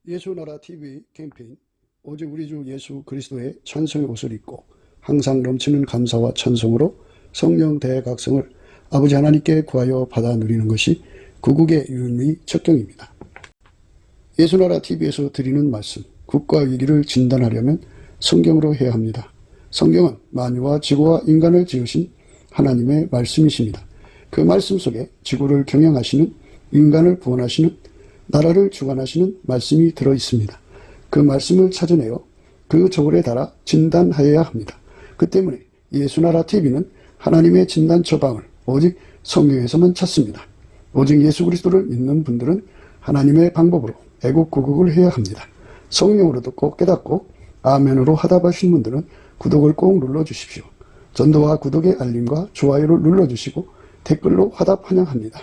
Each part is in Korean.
예수나라 TV 캠페인 오직 우리 주 예수 그리스도의 찬송의 옷을 입고 항상 넘치는 감사와 찬송으로 성령 대각성을 아버지 하나님께 구하여 받아 누리는 것이 구국의 유일무이 척경입니다. 예수나라 TV에서 드리는 말씀, 국가 위기를 진단하려면 성경으로 해야 합니다. 성경은 만유와 지구와 인간을 지으신 하나님의 말씀이십니다. 그 말씀 속에 지구를 경영하시는, 인간을 구원하시는, 나라를 주관하시는 말씀이 들어있습니다. 그 말씀을 찾아내어 그 저울에 달아 진단하여야 합니다. 그 때문에 예수나라 TV는 하나님의 진단 처방을 오직 성경에서만 찾습니다. 오직 예수 그리스도를 믿는 분들은 하나님의 방법으로 애국구국을 해야 합니다. 성령으로 듣고 깨닫고 아멘으로 화답하신 분들은 구독을 꼭 눌러주십시오. 전도와 구독의 알림과 좋아요를 눌러주시고 댓글로 화답 환영합니다.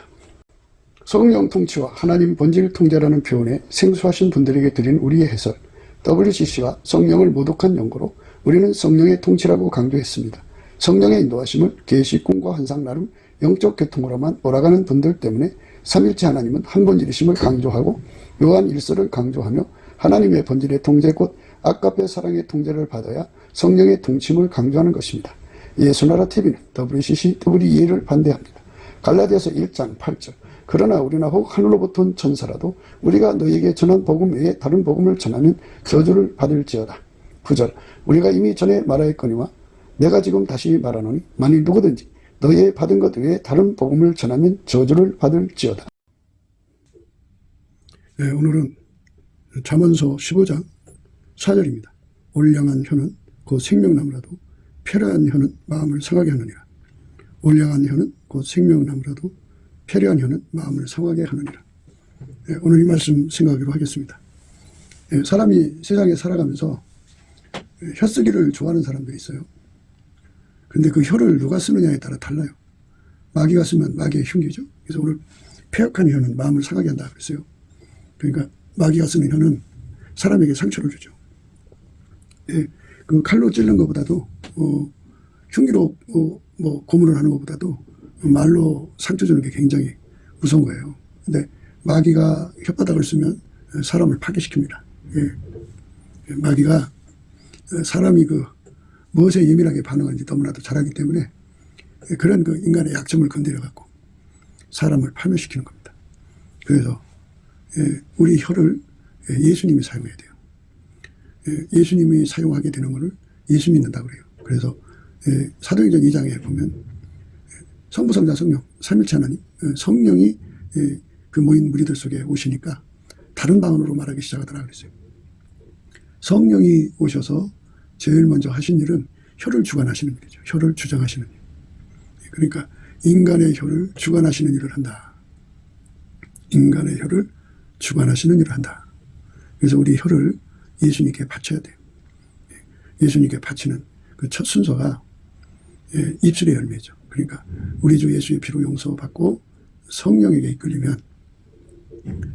성령 통치와 하나님 본질 통제라는 표현에 생소하신 분들에게 드린 우리의 해설, WCC가 성령을 모독한 연고로 우리는 성령의 통치라고 강조했습니다. 성령의 인도하심을 계시, 꿈과 환상 나름 영적 계통으로만 몰아가는 분들 때문에 삼일체 하나님은 한 본질이심을 강조하고 요한 1서를 강조하며 하나님의 본질의 통제 곧 아까페 사랑의 통제를 받아야 성령의 통치임을 강조하는 것입니다. 예수나라 TV는 WCC, WEA를 반대합니다. 갈라디아서 1장 8절 그러나 우리나 혹 하늘로부터 온 천사라도 우리가 너희에게 전한 복음 외에 다른 복음을 전하면 저주를 받을지어다. 9절 우리가 이미 전에 말하였거니와 내가 지금 다시 말하노니 만일 누구든지 너희의 받은 것 외에 다른 복음을 전하면 저주를 받을지어다. 네, 오늘은 잠언서 15장 4절입니다. 올량한 혀는 곧 생명나무라도 패려한 혀는 마음을 상하게 하느니라. 올량한 혀는 곧 생명나무라도 패려한 혀는 마음을 상하게 하느니라. 네, 오늘 이 말씀 생각하기로 하겠습니다. 네, 사람이 세상에 살아가면서 혀쓰기를 좋아하는 사람들이 있어요. 근데 그 혀를 누가 쓰느냐에 따라 달라요. 마귀가 쓰면 마귀의 흉기죠. 그래서 오늘 패역한 혀는 마음을 상하게 한다 그랬어요. 그러니까 마귀가 쓰는 혀는 사람에게 상처를 주죠. 예, 그 칼로 찌르는 것보다도 흉기로 고문을 하는 것보다도 말로 상처 주는 게 굉장히 무서운 거예요. 근데 마귀가 혓바닥을 쓰면 사람을 파괴시킵니다. 예, 마귀가 사람이 무엇에 예민하게 반응하는지 너무나도 잘 알기 때문에 그런 인간의 약점을 건드려 갖고 사람을 파멸시키는 겁니다. 그래서 우리 혀를 예수님이 사용해야 돼요. 예수님이 사용하게 되는 것을 예수 믿는다고 그래요. 그래서 사도행전 2장에 보면 성부, 성자, 성령, 삼일체 하나님, 성령이 그 모인 무리들 속에 오시니까 다른 방언으로 말하기 시작하더라 그랬어요. 성령이 오셔서 제일 먼저 하신 일은 혀를 주관하시는 일이죠. 혀를 주장하시는 일. 그러니까 인간의 혀를 주관하시는 일을 한다. 인간의 혀를 주관하시는 일을 한다. 그래서 우리 혀를 예수님께 바쳐야 돼요. 예수님께 바치는 그 첫 순서가 입술의 열매죠. 그러니까 우리 주 예수의 피로 용서받고 성령에게 이끌리면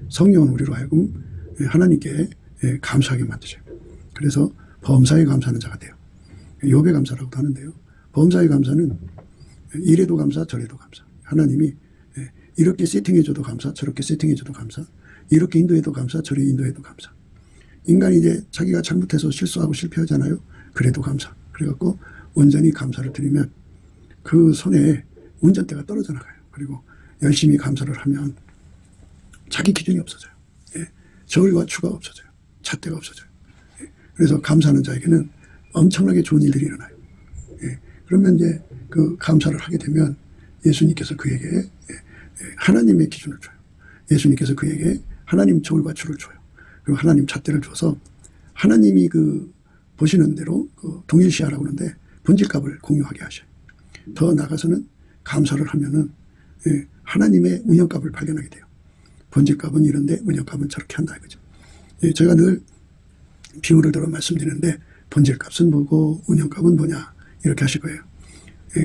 성령은 우리로 하여금 하나님께 감사하게 만드셔요. 그래서 범사에 감사하는 자가 돼요. 욥의 감사라고도 하는데요. 범사에 감사는 이래도 감사 저래도 감사. 하나님이 이렇게 세팅해줘도 감사, 저렇게 세팅해줘도 감사, 이렇게 인도해도 감사, 저렇게 인도해도 감사. 인간이 이제 자기가 잘못해서 실수하고 실패하잖아요. 그래도 감사. 그래갖고 온전히 감사를 드리면 그 손에 운전대가 떨어져 나가요. 그리고 열심히 감사를 하면 자기 기준이 없어져요. 저울과 추가 없어져요. 잣대가 없어져요. 그래서 감사하는 자에게는 엄청나게 좋은 일들이 일어나요. 그러면 이제 그 감사를 하게 되면 예수님께서 그에게 하나님의 기준을 줘요. 예수님께서 그에게 하나님 저울과 추를 줘요. 그리고 하나님 잣대를 줘서 하나님이 보시는 대로 동일시하라고 하는데 본질값을 공유하게 하셔요. 더 나아가서는 감사를 하면은 하나님의 운영값을 발견하게 돼요. 본질값은 이런데 운영값은 저렇게 한다 이거죠. 제가 늘 비유를 들어 말씀드리는데 본질값은 뭐고 운영값은 뭐냐 이렇게 하실 거예요.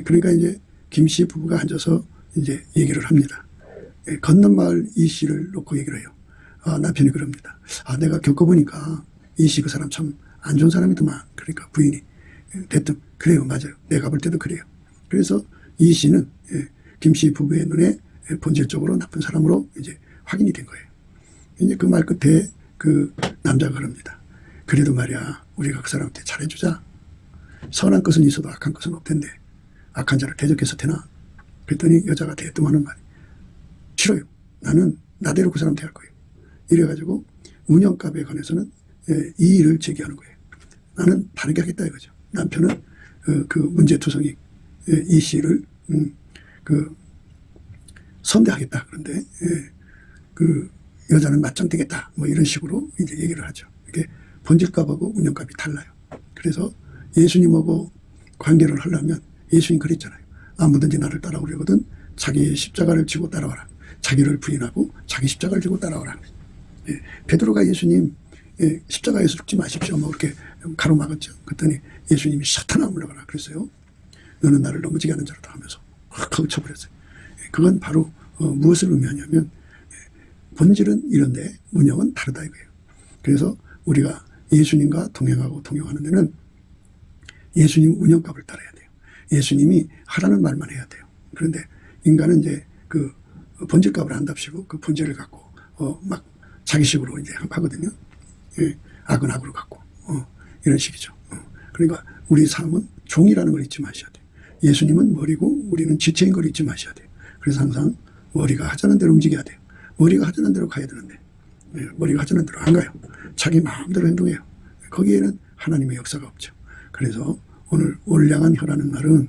그러니까 이제 김씨 부부가 앉아서 이제 얘기를 합니다. 건넌 마을 이 씨를 놓고 얘기를 해요. 남편이 그럽니다. 내가 겪어보니까 이 씨 그 사람 참 안 좋은 사람이더만. 그러니까 부인이 대뜸 그래요, 맞아요. 내가 볼 때도 그래요. 그래서 이 씨는 김씨 부부의 눈에 본질적으로 나쁜 사람으로 이제 확인이 된 거예요. 이제 그 말 끝에 남자가 그럽니다. 그래도 말이야, 우리가 그 사람한테 잘해주자. 선한 것은 있어도 악한 것은 없텐데 악한 자를 대적해서 되나? 그랬더니 여자가 대뜸하는 말이, 싫어요. 나는 나대로 그 사람 대할 거예요. 이래가지고 운영값에 관해서는 이의를 제기하는 거예요. 나는 다르게 하겠다 이거죠. 남편은 그 문제투성이 이 씨를 선대하겠다. 그런데 그 여자는 맞짱뜨겠다. 뭐 이런 식으로 이제 얘기를 하죠. 이게 본질값하고 운영값이 달라요. 그래서 예수님하고 관계를 하려면 예수님 그랬잖아요. 아무든지 나를 따라오려거든 자기의 십자가를 지고 따라와라. 자기를 부인하고 자기 십자가를 지고 따라와라. 베드로가 예수님 십자가에서 죽지 마십시오. 뭐 이렇게 가로막았죠. 그랬더니 예수님이 사탄아 물러가라 그랬어요. 너는 나를 넘어지게 하는 자로다 하면서 확 쳐버렸어요. 그건 바로 무엇을 의미하냐면 본질은 이런데 운영은 다르다 이거예요. 그래서 우리가 예수님과 동행하고 동행하는 데는 예수님 운영값을 따라야 돼요. 예수님이 하라는 말만 해야 돼요. 그런데 인간은 이제 그 본질값을 안답시고 그 본질을 갖고 막 자기식으로 이제 하거든요. 악은 악으로 갖고 이런 식이죠. 그러니까 우리 삶은 종이라는 걸 잊지 마셔야 돼요. 예수님은 머리고 우리는 지체인 걸 잊지 마셔야 돼요. 그래서 항상 머리가 하자는 대로 움직여야 돼요. 머리가 하자는 대로 가야 되는데 머리가 하자는 대로 안 가요. 자기 마음대로 행동해요. 거기에는 하나님의 역사가 없죠. 그래서 오늘 올량한 혀라는 말은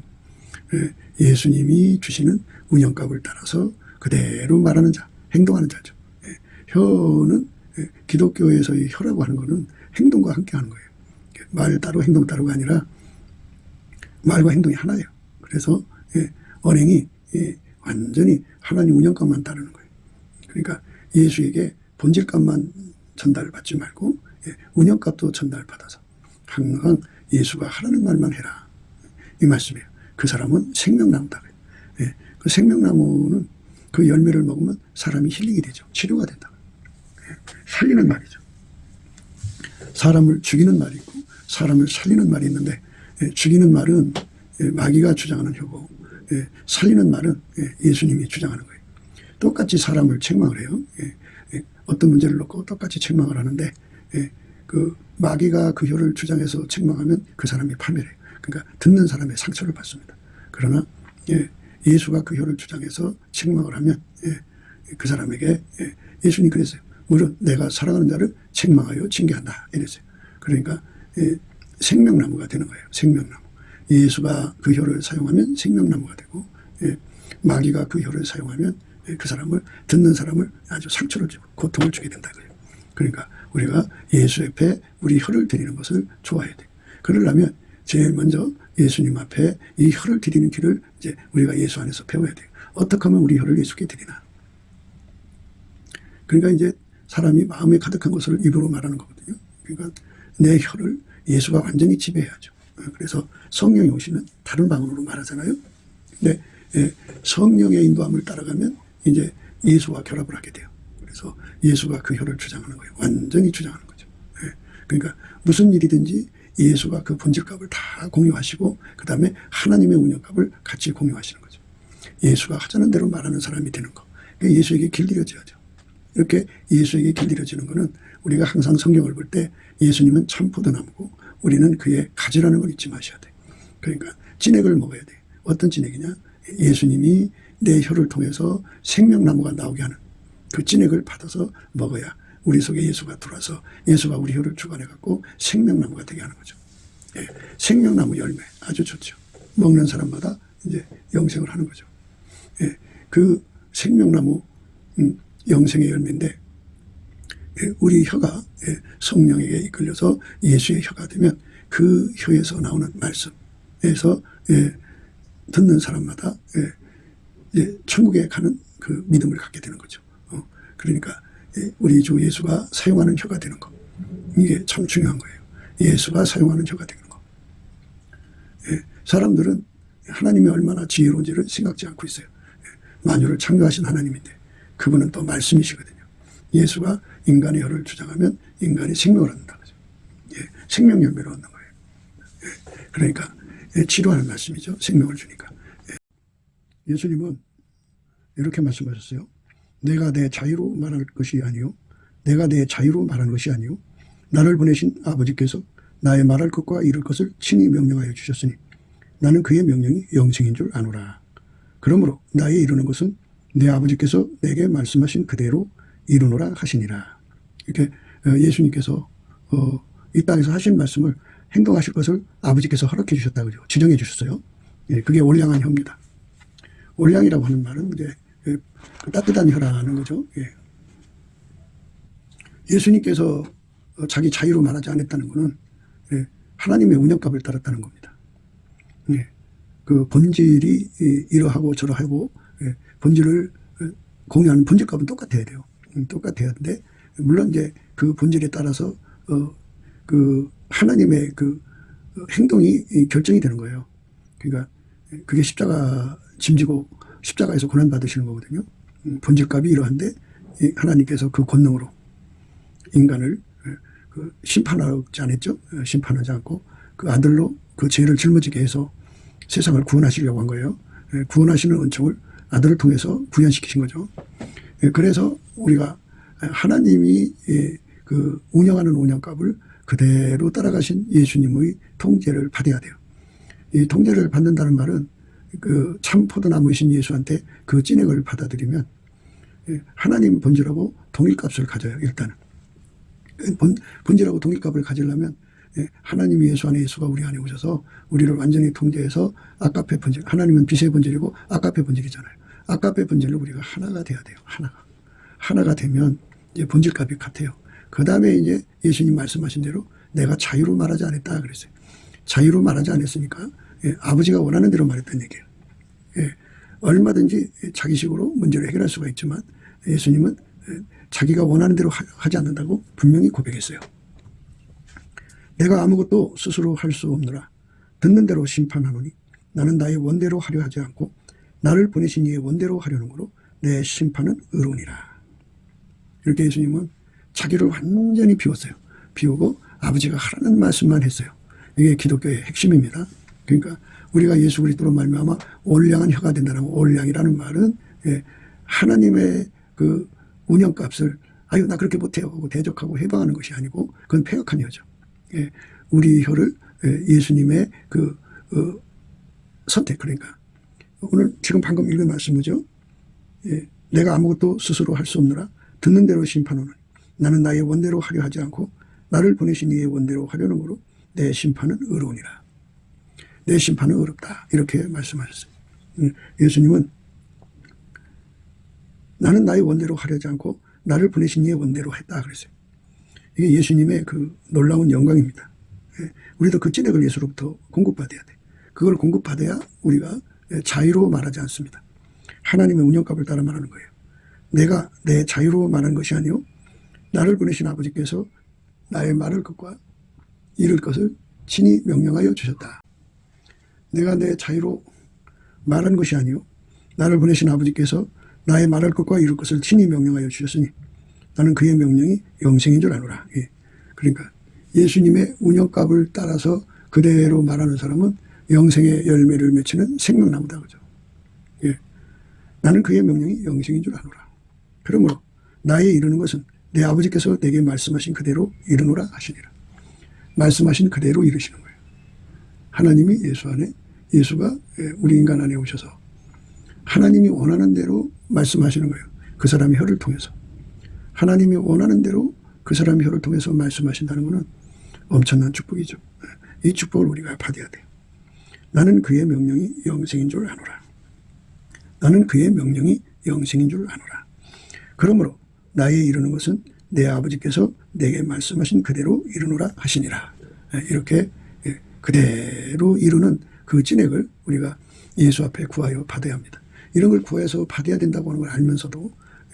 예수님이 주시는 운영값을 따라서 그대로 말하는 자, 행동하는 자죠. 혀는 기독교에서의 혀라고 하는 것은 행동과 함께 하는 거예요. 말 따로 행동 따로가 아니라 말과 행동이 하나예요. 그래서 언행이 완전히 하나님 운영값만 따르는 거예요. 그러니까 예수에게 본질값만 전달받지 말고 운영값도 전달받아서 항상 예수가 하라는 말만 해라. 이 말씀이에요. 그 사람은 생명나무다. 그 생명나무는 그 열매를 먹으면 사람이 힐링이 되죠. 치료가 된다. 살리는 말이죠. 사람을 죽이는 말이 있고 사람을 살리는 말이 있는데 죽이는 말은 마귀가 주장하는 혀고 살리는 말은 예수님이 주장하는 거예요. 똑같이 사람을 책망을 해요. 어떤 문제를 놓고 똑같이 책망을 하는데 그 마귀가 그 혀를 주장해서 책망하면 그 사람이 파멸해요. 그러니까 듣는 사람의 상처를 받습니다. 그러나 예수가 그 혀를 주장해서 책망을 하면 그 사람에게 예수님이 그랬어요. 물론 내가 사랑하는 자를 책망하여 징계한다 이랬어요. 그러니까 생명나무가 되는 거예요. 생명나무. 예수가 그 혀를 사용하면 생명나무가 되고 마귀가 그 혀를 사용하면 그 사람을 듣는 사람을 아주 상처를 주고 고통을 주게 된다 그래요. 그러니까 우리가 예수 옆에 우리 혀를 드리는 것을 좋아해야 돼요. 그러려면 제일 먼저 예수님 앞에 이 혀를 드리는 길을 이제 우리가 예수 안에서 배워야 돼요. 어떻게 하면 우리 혀를 예수께 드리나. 그러니까 이제 사람이 마음에 가득한 것을 입으로 말하는 거거든요. 그러니까 내 혀를 예수가 완전히 지배해야죠. 그래서 성령이 오시면 다른 방언으로 말하잖아요. 근데 성령의 인도함을 따라가면 이제 예수와 결합을 하게 돼요. 그래서 예수가 그 혀를 주장하는 거예요. 완전히 주장하는 거죠. 그러니까 무슨 일이든지 예수가 그 본질값을 다 공유하시고 그 다음에 하나님의 운영값을 같이 공유하시는 거죠. 예수가 하자는 대로 말하는 사람이 되는 거. 그러니까 예수에게 길들여져야죠. 이렇게 예수에게 길들여지는 것은 우리가 항상 성경을 볼 때 예수님은 참 포도나무고 우리는 그의 가지라는 걸 잊지 마셔야 돼요. 그러니까 진액을 먹어야 돼요. 어떤 진액이냐? 예수님이 내 혀를 통해서 생명나무가 나오게 하는 그 진액을 받아서 먹어야 우리 속에 예수가 들어와서 예수가 우리 혀를 주관해갖고 생명나무가 되게 하는 거죠. 생명나무 열매 아주 좋죠. 먹는 사람마다 이제 영생을 하는 거죠. 그 생명나무 영생의 열매인데 우리 혀가 성령에게 이끌려서 예수의 혀가 되면 그 혀에서 나오는 말씀에서 듣는 사람마다 천국에 가는 그 믿음을 갖게 되는 거죠. 그러니까 우리 주 예수가 사용하는 혀가 되는 거. 이게 참 중요한 거예요. 예수가 사용하는 혀가 되는 거. 사람들은 하나님이 얼마나 지혜로운지를 생각지 않고 있어요. 만유를 창조하신 하나님인데 그분은 또 말씀이시거든요. 예수가 인간의 혀를 주장하면 인간이 생명을 얻는다. 생명 열매를 얻는 거예요. 그러니까 치료하는 말씀이죠. 생명을 주니까. 예수님은 이렇게 말씀하셨어요. 내가 내 자유로 말할 것이 아니요. 내가 내 자유로 말하는 것이 아니요. 나를 보내신 아버지께서 나의 말할 것과 이룰 것을 친히 명령하여 주셨으니 나는 그의 명령이 영생인 줄 아노라. 그러므로 나의 이루는 것은 내 아버지께서 내게 말씀하신 그대로 이루노라 하시니라. 이렇게 예수님께서 이 땅에서 하신 말씀을 행동하실 것을 아버지께서 허락해 주셨다, 그죠? 지정해 주셨어요. 예, 그게 올량한 혀입니다. 올량이라고 하는 말은 이제 따뜻한 혀라는 거죠. 예. 예수님께서 자기 자유로 말하지 않았다는 것은 하나님의 운영값을 따랐다는 겁니다. 그 본질이 이러하고 저러하고 본질을 공유하는 본질값은 똑같아야 돼요. 똑같아야 하는데 물론 이제 그 본질에 따라서 그 하나님의 그 행동이 결정이 되는 거예요. 그러니까 그게 십자가 짐지고 십자가에서 고난 받으시는 거거든요. 본질값이 이러한데 하나님께서 그 권능으로 인간을 심판하지 않았죠. 심판하지 않고 그 아들로 그 죄를 짊어지게 해서 세상을 구원하시려고 한 거예요. 구원하시는 은총을 아들을 통해서 구현시키신 거죠. 그래서 우리가 하나님이 그 운영하는 운영값을 그대로 따라가신 예수님의 통제를 받아야 돼요. 이 통제를 받는다는 말은 그 참 포도나무이신 예수한테 그 찐액을 받아들이면 하나님 본질하고 동일값을 가져요. 일단은 본질하고 동일값을 가지려면 하나님이 예수 안에 예수가 우리 안에 오셔서 우리를 완전히 통제해서 아까페 본질, 하나님은 빛의 본질이고 아까페 본질이잖아요. 아까페 본질로 우리가 하나가 돼야 돼요. 하나가 되면 이제 본질값이 같아요. 그 다음에 이제 예수님 말씀하신 대로 내가 자유로 말하지 않았다 그랬어요. 자유로 말하지 않았으니까 아버지가 원하는 대로 말했다는 얘기예요. 얼마든지 자기식으로 문제를 해결할 수가 있지만 예수님은 자기가 원하는 대로 하지 않는다고 분명히 고백했어요. 내가 아무것도 스스로 할 수 없노라. 듣는 대로 심판하노니 나는 나의 원대로 하려 하지 않고 나를 보내신 이의 원대로 하려는 거로 내 심판은 의로우니라. 이렇게 예수님은 자기를 완전히 비웠어요. 비우고 아버지가 하라는 말씀만 했어요. 이게 기독교의 핵심입니다. 그러니까 우리가 예수 그리스도로 말미암아 올량한 혀가 된다는 올량이라는 말은 하나님의 그 운영값을 아유 나 그렇게 못해요 하고 대적하고 해방하는 것이 아니고 그건 폐역한 혀죠. 우리 혀를 예수님의 그 선택, 그러니까 오늘 지금 방금 읽은 말씀이죠. 내가 아무것도 스스로 할 수 없노라. 듣는 대로 심판하노니 나는 나의 원대로 하려 하지 않고 나를 보내신 이의 원대로 하려는 거로 내 심판은 의로우니라. 내 심판은 의롭다. 이렇게 말씀하셨어요. 예수님은 나는 나의 원대로 하려지 않고 나를 보내신 이의 원대로 했다 그랬어요. 이게 예수님의 그 놀라운 영광입니다. 우리도 그 찐액을 예수로부터 공급받아야 돼. 그걸 공급받아야 우리가 자유로 말하지 않습니다. 하나님의 운영값을 따라 말하는 거예요. 내가 내 자유로 말하는 것이 아니요 나를 보내신 아버지께서 나의 말할 것과 이룰 것을 친히 명령하여 주셨다. 내가 내 자유로 말하는 것이 아니요 나를 보내신 아버지께서 나의 말할 것과 이룰 것을 친히 명령하여 주셨으니 나는 그의 명령이 영생인 줄 아노라. 그러니까 예수님의 운영값을 따라서 그대로 말하는 사람은 영생의 열매를 맺히는 생명나무다. 그죠? 나는 그의 명령이 영생인 줄 아노라. 그러므로 나의 이루는 것은 내 아버지께서 내게 말씀하신 그대로 이루노라 하시니라. 말씀하신 그대로 이루시는 거예요. 하나님이 예수 안에, 예수가 우리 인간 안에 오셔서 하나님이 원하는 대로 말씀하시는 거예요. 그 사람의 혀를 통해서. 하나님이 원하는 대로 그 사람의 혀를 통해서 말씀하신다는 것은 엄청난 축복이죠. 이 축복을 우리가 받아야 돼요. 나는 그의 명령이 영생인 줄 아노라. 나는 그의 명령이 영생인 줄 아노라. 그러므로 나의 이루는 것은 내 아버지께서 내게 말씀하신 그대로 이루노라 하시니라. 이렇게 그대로 이루는 그 찐액을 우리가 예수 앞에 구하여 받아야 합니다. 이런 걸 구해서 받아야 된다고 하는 걸 알면서도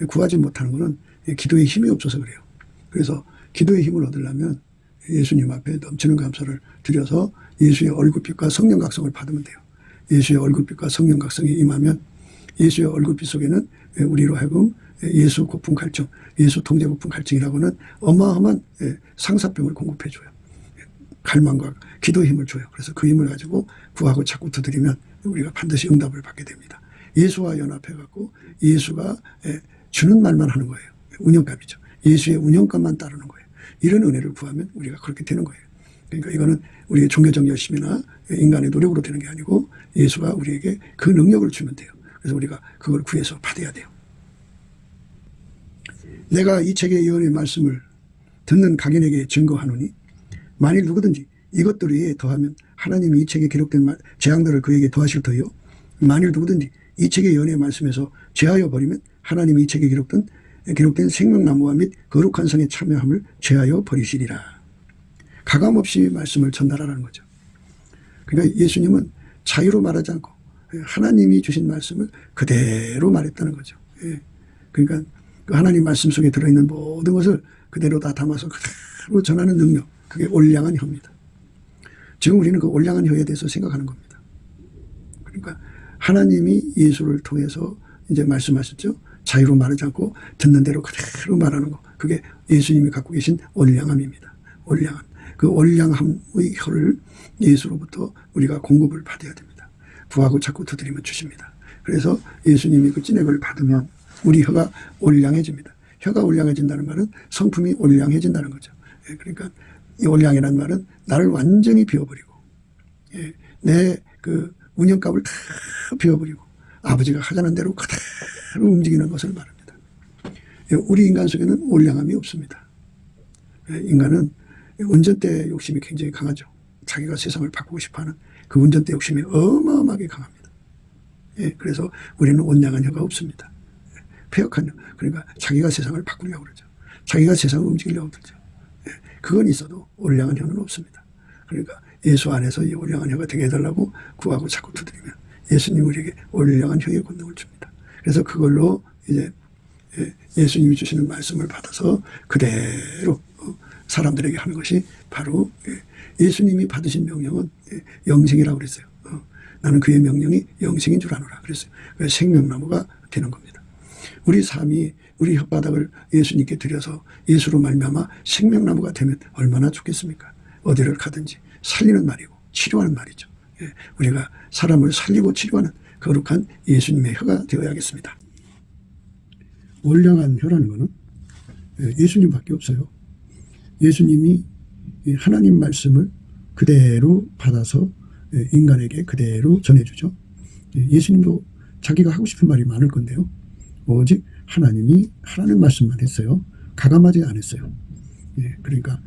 구하지 못하는 것은 기도의 힘이 없어서 그래요. 그래서 기도의 힘을 얻으려면 예수님 앞에 넘치는 감사를 드려서 예수의 얼굴빛과 성령 각성을 받으면 돼요. 예수의 얼굴빛과 성령 각성이 임하면 예수의 얼굴빛 속에는 우리로 하여금 예수 고품 갈증, 예수 통제 고품 갈증이라고는 어마어마한 상사병을 공급해 줘요. 갈망과 기도의 힘을 줘요. 그래서 그 힘을 가지고 구하고 자꾸 두드리면 우리가 반드시 응답을 받게 됩니다. 예수와 연합해 갖고 예수가 주는 말만 하는 거예요. 운영값이죠. 예수의 운영값만 따르는 거예요. 이런 은혜를 구하면 우리가 그렇게 되는 거예요. 그러니까 이거는 우리의 종교적 열심이나 인간의 노력으로 되는 게 아니고 예수가 우리에게 그 능력을 주면 돼요. 그래서 우리가 그걸 구해서 받아야 돼요. 내가 이 책의 예언의 말씀을 듣는 각인에게 증거하노니 만일 누구든지 이것들 외에 더하면 하나님이 이 책에 기록된 재앙들을 그에게 더하실 터이요 만일 누구든지 이 책의 예언의 말씀에서 제하여 버리면 하나님이 이 책에 기록된 생명나무와 및 거룩한 성에 참여함을 제하여 버리시리라. 가감없이 말씀을 전달하라는 거죠. 그러니까 예수님은 자유로 말하지 않고 하나님이 주신 말씀을 그대로 말했다는 거죠. 그러니까 그 하나님 말씀 속에 들어있는 모든 것을 그대로 다 담아서 그대로 전하는 능력, 그게 올량한 혀입니다. 지금 우리는 그 올량한 혀에 대해서 생각하는 겁니다. 그러니까 하나님이 예수를 통해서 이제 말씀하셨죠. 자유로 말하지 않고 듣는 대로 그대로 말하는 거. 그게 예수님이 갖고 계신 올량함입니다. 올량함. 그 올량함의 혀를 예수로부터 우리가 공급을 받아야 됩니다. 구하고 자꾸 두드리면 주십니다. 그래서 예수님이 그 찐액을 받으면 우리 혀가 올량해집니다. 혀가 올량해진다는 말은 성품이 올량해진다는 거죠. 그러니까 이 올량이라는 말은 나를 완전히 비워버리고 내 그 운영값을 다 비워버리고 아버지가 하자는 대로 그대로 움직이는 것을 말합니다. 우리 인간 속에는 올량함이 없습니다. 인간은 운전대 욕심이 굉장히 강하죠. 자기가 세상을 바꾸고 싶어하는 그 운전대 욕심이 어마어마하게 강합니다. 그래서 우리는 온량한 혀가 없습니다. 폐역한 혀. 그러니까 자기가 세상을 바꾸려고 그러죠. 자기가 세상을 움직이려고 그러죠. 그건 있어도 올량한 혀는 없습니다. 그러니까 예수 안에서 이 올량한 혀가 되게 해달라고 구하고 자꾸 두드리면 예수님 우리에게 올량한 혀의 권능을 줍니다. 그래서 그걸로 이제 예수님이 주시는 말씀을 받아서 그대로 사람들에게 하는 것이 바로 예수님이 받으신 명령은 영생이라고 그랬어요. 나는 그의 명령이 영생인 줄 아노라 그랬어요. 생명나무가 되는 겁니다. 우리 삶이 우리 혓바닥을 예수님께 드려서 예수로 말미암아 생명나무가 되면 얼마나 좋겠습니까? 어디를 가든지 살리는 말이고 치료하는 말이죠. 우리가 사람을 살리고 치료하는 거룩한 예수님의 혀가 되어야겠습니다. 올량한 혀라는 것은 예수님밖에 없어요. 예수님이 하나님 말씀을 그대로 받아서 인간에게 그대로 전해주죠. 예수님도 자기가 하고 싶은 말이 많을 건데요. 오직 하나님이 하라는 말씀만 했어요. 가감하지 않았어요. 그러니까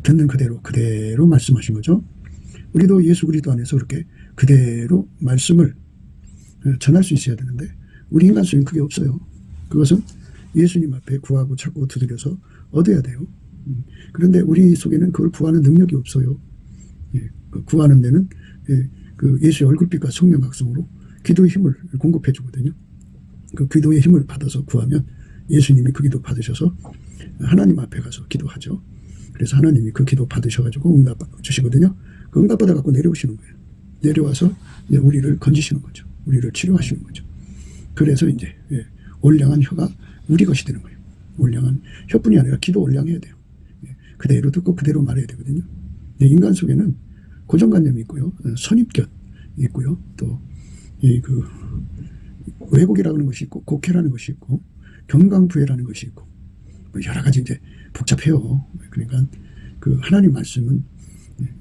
듣는 그대로 말씀하신 거죠. 우리도 예수 그리스도 안에서 그렇게 그대로 말씀을 전할 수 있어야 되는데 우리 인간 속에는 그게 없어요. 그것은 예수님 앞에 구하고 찾고 두드려서 얻어야 돼요. 그런데 우리 속에는 그걸 구하는 능력이 없어요. 구하는 데는 그 예수의 얼굴빛과 성령 각성으로 기도의 힘을 공급해 주거든요. 그 기도의 힘을 받아서 구하면 예수님이 그 기도 받으셔서 하나님 앞에 가서 기도하죠. 그래서 하나님이 그 기도 받으셔가지고 응답 주시거든요. 그 응답 받아 갖고 내려오시는 거예요. 내려와서 이제 우리를 건지시는 거죠. 우리를 치료하시는 거죠. 그래서 이제 올량한 혀가 우리 것이 되는 거예요. 올량한 혀뿐이 아니라 기도 올량해야 돼요. 그대로 듣고 그대로 말해야 되거든요. 인간 속에는 고정관념이 있고요. 선입견이 있고요. 또 그 왜곡이라는 것이 있고 곡해라는 것이 있고 경강부회라는 것이 있고 여러 가지 이제 복잡해요. 그러니까 그 하나님 말씀은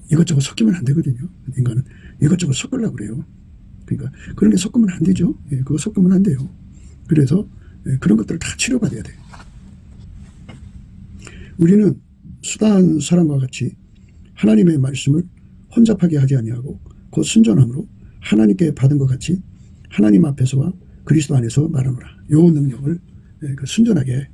이것저것 섞이면 안 되거든요. 인간은 이것저것 섞으려고 그래요. 그러니까 그런 게 섞으면 안 되죠. 그거 섞으면 안 돼요. 그래서 그런 것들을 다 치료받아야 돼요. 우리는 수다한 사람과 같이 하나님의 말씀을 혼잡하게 하지 아니하고 곧 순전함으로 하나님께 받은 것 같이 하나님 앞에서와 그리스도 안에서 말하노라. 요 능력을 순전하게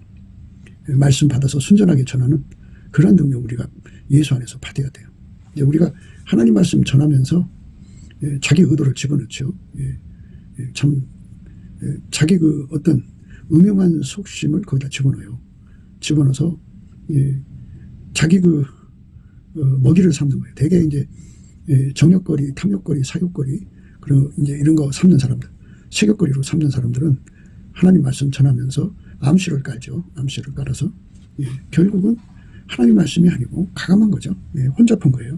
말씀 받아서 순전하게 전하는 그런 능력 우리가 예수 안에서 받아야 돼요. 이제 우리가 하나님 말씀 전하면서 자기 의도를 집어넣죠. 참 자기 그 어떤 음흉한 속심을 거기다 집어넣어요. 집어넣어서 자기 그 먹이를 삼는 거예요. 대개 이제 정욕거리, 탐욕거리, 사욕거리, 그리고 이제 이런 거 삼는 사람들, 색욕거리로 삼는 사람들은 하나님 말씀 전하면서 암시를 깔죠. 암시를 깔아서 결국은 하나님 말씀이 아니고 가감한 거죠. 혼잡한 거예요.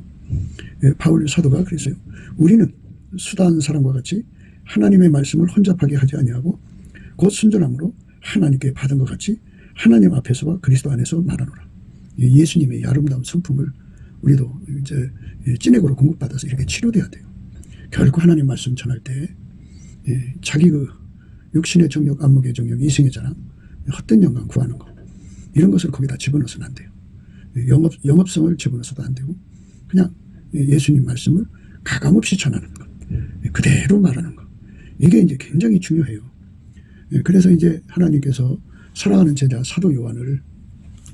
바울 사도가 그랬어요. 우리는 수다한 사람과 같이 하나님의 말씀을 혼잡하게 하지 아니하고 곧 순전함으로 하나님께 받은 것 같이 하나님 앞에서와 그리스도 안에서 말하노라. 예수님의 아름다운 성품을 우리도 이제 찐액으로 공급받아서 이렇게 치료돼야 돼요. 결국 하나님 말씀 전할 때 자기 그 육신의 정욕, 안목의 정욕, 이승의 자랑, 헛된 영광 구하는 거, 이런 것을 거기다 집어넣어서는 안 돼요. 영업성을 집어넣어서도 안 되고 그냥 예수님 말씀을 가감없이 전하는 것, 그대로 말하는 것, 이게 이제 굉장히 중요해요. 그래서 이제 하나님께서 사랑하는 제자 사도 요한을,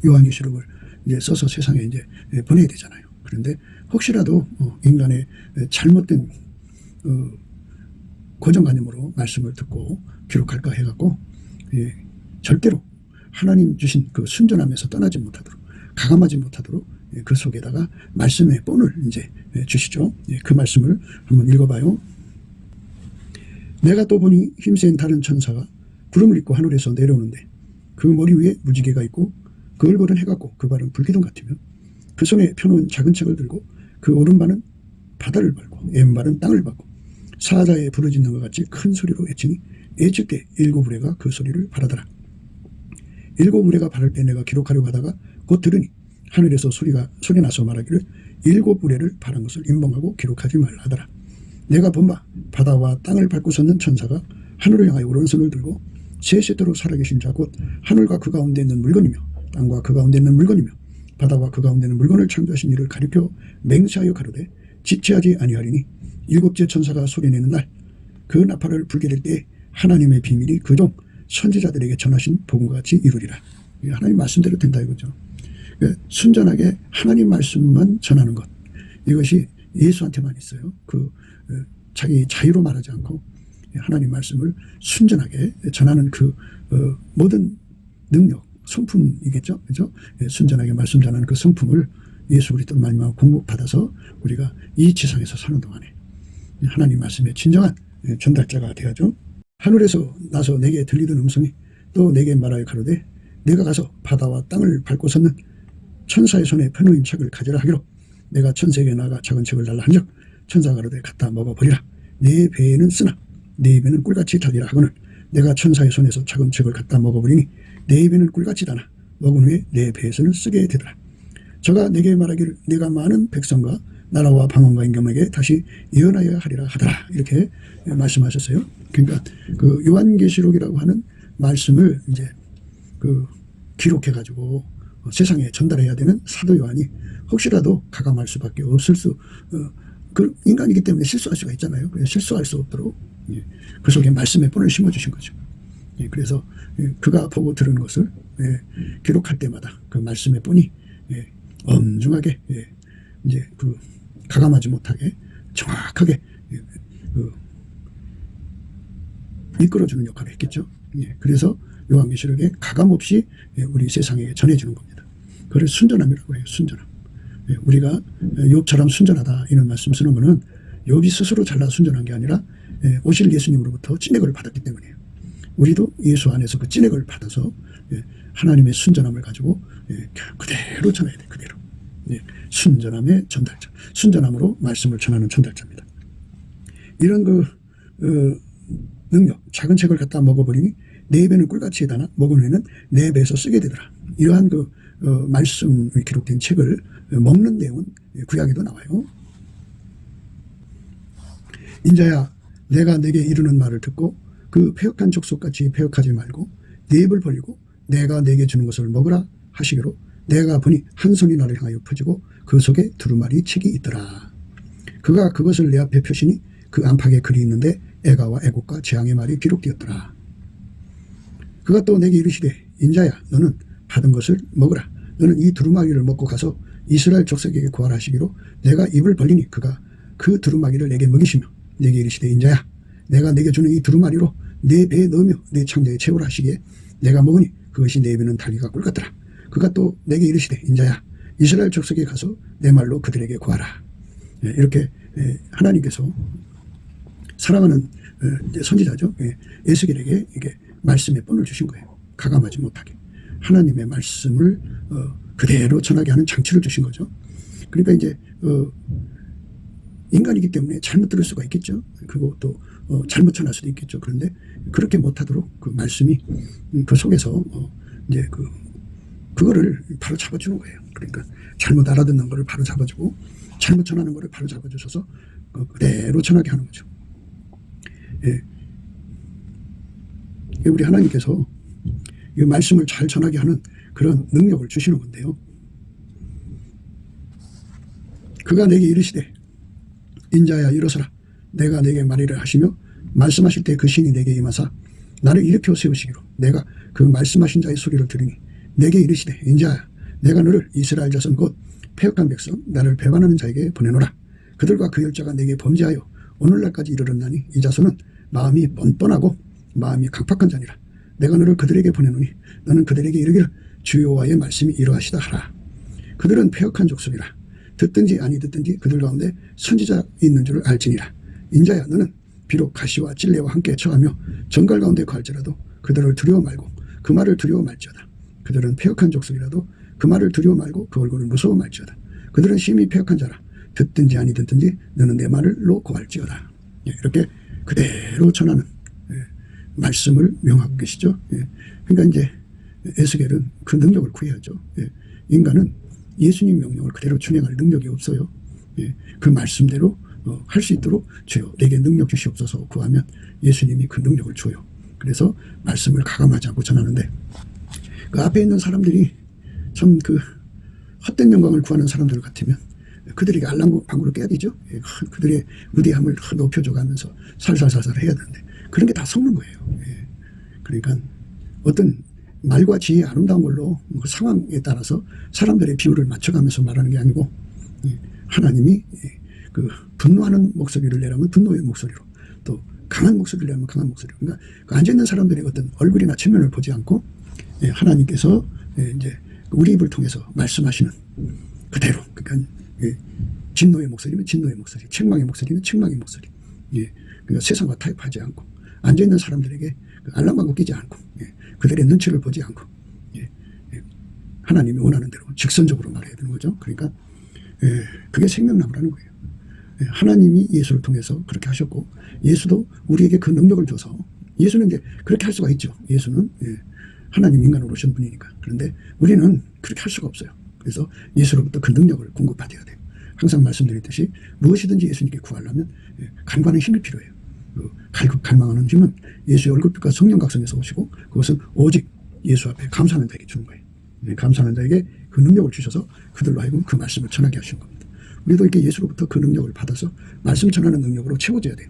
요한계시록을 이제 써서 세상에 이제 보내야 되잖아요. 그런데 혹시라도 인간의 잘못된 고정관념으로 말씀을 듣고 기록할까 해갖고 절대로 하나님 주신 그 순전함에서 떠나지 못하도록, 가감하지 못하도록 그 속에다가 말씀의 본을 이제 주시죠. 그 말씀을 한번 읽어봐요. 내가 또 보니 힘센 다른 천사가 구름을 입고 하늘에서 내려오는데 그 머리 위에 무지개가 있고 그 얼굴은 해같고 그 발은 불기둥 같으며 그 손에 펴놓은 작은 책을 들고 그 오른발은 바다를 밟고 왼발은 땅을 밟고 사자에 부르짖는 것 같이 큰 소리로 외치니 외칠 때 일곱 우레가 그 소리를 바라더라. 일곱 우레가 바랄 때 내가 기록하려고 하다가 곧 들으니 하늘에서 소리 나서 말하기를 일곱 우레를 바란 것을 인봉하고 기록하지 말라 하더라. 내가 본 바 바다와 땅을 밟고 섰는 천사가 하늘을 향하여 오른손을 들고 세세토록 살아계신 자 곧 하늘과 그 가운데 있는 물건이며 땅과 그 가운데 있는 물건이며 바다와 그 가운데 있는 물건을 창조하신 이를 가리켜 맹세하여 가로되 지체하지 아니하리니 일곱째 천사가 소리내는 날 그 나팔을 불게 될 때 하나님의 비밀이 그 종 선지자들에게 전하신 복음과 같이 이루리라. 하나님 말씀대로 된다 이거죠. 순전하게 하나님 말씀만 전하는 것, 이것이 예수한테만 있어요. 그 자기 자유로 말하지 않고 하나님 말씀을 순전하게 전하는 그 모든 능력, 성품이겠죠, 그죠? 순전하게 말씀 전하는 그 성품을 예수 그리스도 말미암아 공급받아서 우리가 이 지상에서 사는 동안에 하나님 말씀의 진정한 전달자가 되어야죠. 하늘에서 나서 내게 들리던 음성이 또 내게 말하여 가로되 내가 가서 바다와 땅을 밟고 섰는 천사의 손에 펴놓인 책을 가져라 하기로 내가 천사에게 나가 작은 책을 달라 한즉 천사가 가로되 갖다 먹어버리라. 내 배에는 쓰나 내 입에는 꿀같이 달리라 하거늘 내가 천사의 손에서 작은 책을 갖다 먹어버리니 내 입에는 꿀같이 다나 먹은 후에 내 배에서는 쓰게 되더라. 저가 내게 말하기를 내가 많은 백성과 나라와 방언과 임금에게 다시 예언하여야 하리라 하더라. 이렇게 말씀하셨어요. 그러니까 그 요한계시록이라고 하는 말씀을 이제 그 기록해가지고 세상에 전달해야 되는 사도 요한이 혹시라도 가감할 수밖에 없을 그 인간이기 때문에 실수할 수가 있잖아요. 실수할 수 없도록 그 속에 말씀의 본을 심어주신 거죠. 그래서 그가 보고 들은 것을 기록할 때마다 그 말씀의 본이 엄중하게 이제 그 가감하지 못하게 정확하게 이끌어주는 역할을 했겠죠. 그래서 요한계시록에 가감없이 우리 세상에 전해지는 겁니다. 그걸 순전함이라고 해요. 순전함. 우리가 욥처럼 순전하다 이런 말씀 쓰는 것은 욥이 스스로 잘나 순전한 게 아니라 오실 예수님으로부터 찐액을 받았기 때문이에요. 우리도 예수 안에서 그 찐액을 받아서 하나님의 순전함을 가지고 그대로 전해야 돼. 그대로. 순전함의 전달자. 순전함으로 말씀을 전하는 전달자입니다. 이런 그 능력, 작은 책을 갖다 먹어버리니 내 입에는 꿀같이 다나 먹은 후에는 내 배에서 쓰게 되더라. 이러한 그 말씀이 기록된 책을 먹는 내용은 구약에도 나와요. 인자야 내가 내게 이르는 말을 듣고 그 패역한 족속같이 패역하지 말고 네 입을 벌리고 내가 내게 주는 것을 먹으라 하시기로 내가 보니 한 손이 나를 향하여 퍼지고 그 속에 두루마리 책이 있더라. 그가 그것을 내 앞에 펴시니 그 안팎에 글이 있는데 애가와 애곡과 재앙의 말이 기록되었더라. 그가 또 내게 이르시되 인자야 너는 받은 것을 먹으라. 너는 이 두루마리를 먹고 가서 이스라엘 족속에게 구하라 하시기로 내가 입을 벌리니 그가 그 두루마리를 내게 먹이시며 내게 이르시되 인자야 내가 내게 주는 이 두루마리로 내 배에 넣으며 내 창자에 채우라 하시기에 내가 먹으니 그것이 내 입에는 달기가 꿀 같더라. 그가 또 내게 이르시되 인자야 이스라엘 족속에 가서 내 말로 그들에게 구하라. 이렇게 하나님께서 사랑하는 선지자죠. 에스겔에게 이게 말씀의 본을 주신 거예요. 가감하지 못하게 하나님의 말씀을 그대로 전하게 하는 장치를 주신 거죠. 그러니까 이제 인간이기 때문에 잘못 들을 수가 있겠죠. 그리고 또 잘못 전할 수도 있겠죠. 그런데 그렇게 못하도록 그 말씀이 그 속에서 이제 그 그거를 바로 잡아주는 거예요. 그러니까 잘못 알아듣는 거를 바로 잡아주고 잘못 전하는 거를 바로 잡아주셔서 그대로 전하게 하는 거죠. 예. 우리 하나님께서 이 말씀을 잘 전하게 하는 그런 능력을 주시는 건데요. 그가 내게 이르시되 인자야 일어서라 내가 내게 말이라 하시며 말씀하실 때 그 신이 내게 임하사 나를 일으켜 세우시기로 내가 그 말씀하신 자의 소리를 들으니 내게 이르시되 인자야 내가 너를 이스라엘 자손 곧 패역한 백성 나를 배반하는 자에게 보내노라. 그들과 그 열자가 내게 범죄하여 오늘날까지 이르렀나니 이 자손은 마음이 뻔뻔하고 마음이 강팍한 자니라. 내가 너를 그들에게 보내노니 너는 그들에게 이르기를 주 여호와의 말씀이 이러하시다 하라. 그들은 패역한 족속이라. 듣든지 아니 듣든지 그들 가운데 선지자 있는 줄을 알지니라. 인자야 너는 비록 가시와 찔레와 함께 처하며 정갈 가운데 거할지라도 그들을 두려워 말고 그 말을 두려워 말지어다. 그들은 패역한 족속이라도 그 말을 두려워 말고 그 얼굴을 무서워 말지어다. 그들은 심히 패역한 자라. 듣든지 아니 듣든지 너는 내 말로 고할지어다. 이렇게 그대로 전하는 말씀을 명하고 계시죠. 그러니까 이제 에스겔은 그 능력을 구해야죠. 인간은 예수님 명령을 그대로 준행할 능력이 없어요. 그 말씀대로 할 수 있도록 주여 내게 능력 주시옵소서 구하면 예수님이 그 능력을 줘요. 그래서 말씀을 가감하지 않고 전하는데 그 앞에 있는 사람들이 참 그 헛된 영광을 구하는 사람들 같으면 그들에게 알랑방구를 깨야 되죠. 그들의 위대함을 높여줘가면서 살살살살 해야 되는데 그런 게 다 속는 거예요. 그러니까 어떤 말과 지혜의 아름다운 걸로 그 상황에 따라서 사람들의 비율을 맞춰가면서 말하는 게 아니고 하나님이 그 분노하는 목소리를 내라면 분노의 목소리로 또 강한 목소리를 내라면 강한 목소리로 그러니까 그 앉아있는 사람들의 어떤 얼굴이나 체면을 보지 않고 하나님께서 이제 우리 입을 통해서 말씀하시는 그대로 그러니까 진노의 목소리면 진노의 목소리, 책망의 목소리면 책망의 목소리. 그러니까 세상과 타협하지 않고 앉아있는 사람들에게 알랑방구 끼지 않고 그들의 눈치를 보지 않고 하나님이 원하는 대로 직선적으로 말해야 되는 거죠. 그러니까 그게 생명나무라는 거예요. 하나님이 예수를 통해서 그렇게 하셨고 예수도 우리에게 그 능력을 줘서 예수는 이제 그렇게 할 수가 있죠. 예수는 하나님 인간으로 오신 분이니까. 그런데 우리는 그렇게 할 수가 없어요. 그래서 예수로부터 그 능력을 공급받아야 돼요. 항상 말씀드렸듯이 무엇이든지 예수님께 구하려면 간과하는 힘이 필요해요. 갈망하는 힘은 예수의 얼굴빛과 성령 각성에서 오시고 그것은 오직 예수 앞에 감사하는 자에게 주는 거예요. 감사하는 자에게 그 능력을 주셔서 그들로 하여금 그 말씀을 전하게 하시는 겁니다. 우리도 이렇게 예수로부터 그 능력을 받아서 말씀 전하는 능력으로 채워져야 돼요.